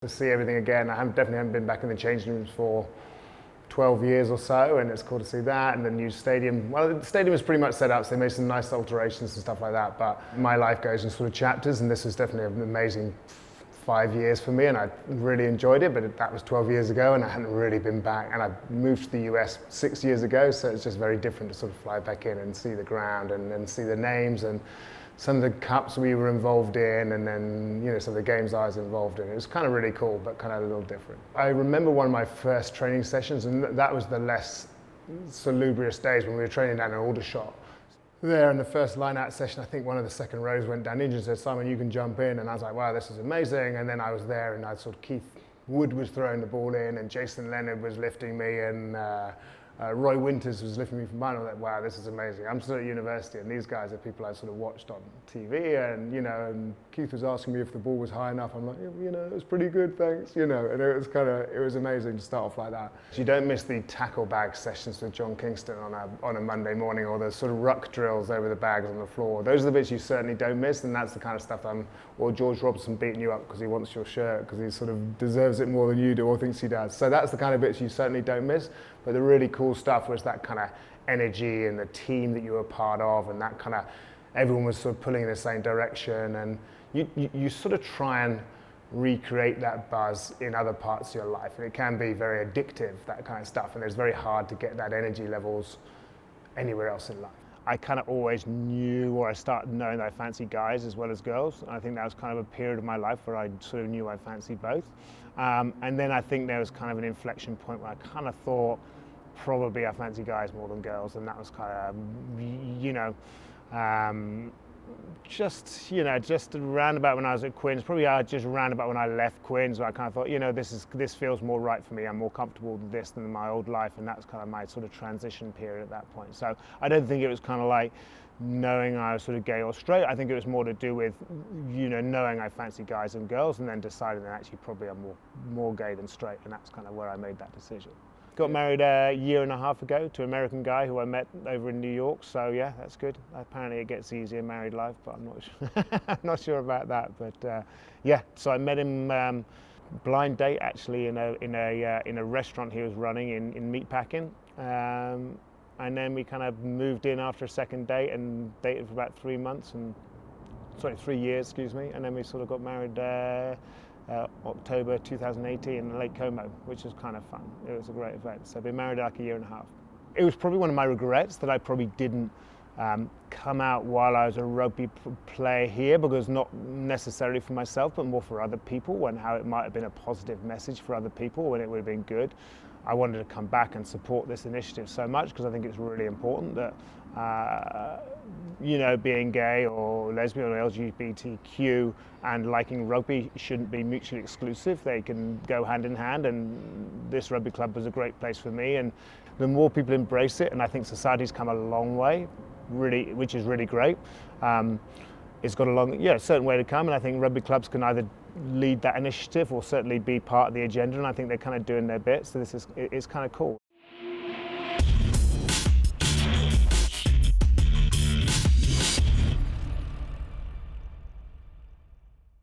To see everything again. Definitely haven't been back in the changing rooms for 12 years or so, and it's cool to see that. And the new stadium, well, the stadium is pretty much set up, so they made some nice alterations and stuff like that, but my life goes in sort of chapters, and this was definitely an amazing 5 years for me, and I really enjoyed it, but that was 12 years ago, and I hadn't really been back. And I moved to the US 6 years ago, so it's just very different to sort of fly back in and see the ground and see the names and some of the cups we were involved in, and then some of the games I was involved in. It was kind of really cool, but kind of a little different. I remember one of my first training sessions, and that was the less salubrious days when we were training down an Aldershot. There in the first line-out session, I think one of the second rows went down injured and said, "Simon, you can jump in." And I was like, wow, this is amazing. And then I was there, and Keith Wood was throwing the ball in, and Jason Leonard was lifting me, and Roy Winters was lifting me from behind. I was like, wow, this is amazing. I'm still at university, and these guys are people I sort of watched on TV, and Keith was asking me if the ball was high enough. I'm like, it was pretty good, thanks, and it was amazing to start off like that. You don't miss the tackle bag sessions with John Kingston on a Monday morning, or the sort of ruck drills over the bags on the floor. Those are the bits you certainly don't miss, and that's the kind of stuff or George Robson beating you up because he wants your shirt, because he sort of deserves it more than you do, or thinks he does. So that's the kind of bits you certainly don't miss. But the really cool stuff was that kind of energy and the team that you were part of, and that kind of, everyone was sort of pulling in the same direction, and you sort of try and recreate that buzz in other parts of your life, and it can be very addictive, that kind of stuff, and it's very hard to get that energy levels anywhere else in life. I kind of always knew, or I started knowing that I fancied guys as well as girls. And I think that was kind of a period of my life where I sort of knew I fancied both. And then I think there was kind of an inflection point where I kind of thought probably I fancy guys more than girls, and that was kind of, just around about when I was at Quins, probably just around about when I left Quins, where I kind of thought, this feels more right for me. I'm more comfortable with this than my old life, and that's kind of my sort of transition period at that point. So I don't think it was kind of like knowing I was sort of gay or straight. I think it was more to do with, knowing I fancy guys and girls, and then deciding that actually probably I'm more gay than straight, and that's kind of where I made that decision. Got married a year and a half ago to an American guy who I met over in New York, so yeah, that's good. Apparently it gets easier in married life, but I'm not sure, I'm not sure about that. But yeah, so I met him blind date actually in a restaurant he was running in meatpacking, and then we kind of moved in after a second date and dated for about 3 years, excuse me, and then we sort of got married October 2018 in Lake Como, which was kind of fun. It was a great event. So I've been married like a year and a half. It was probably one of my regrets that I probably didn't come out while I was a rugby player here, because not necessarily for myself, but more for other people, and how it might have been a positive message for other people when it would have been good. I wanted to come back and support this initiative so much because I think it's really important that being gay or lesbian or LGBTQ and liking rugby shouldn't be mutually exclusive. They can go hand in hand, and this rugby club was a great place for me. And the more people embrace it, and I think society's come a long way, really, which is really great. It's got a certain way to come, and I think rugby clubs can either lead that initiative or certainly be part of the agenda, and I think they're kind of doing their bit, so it's kind of cool.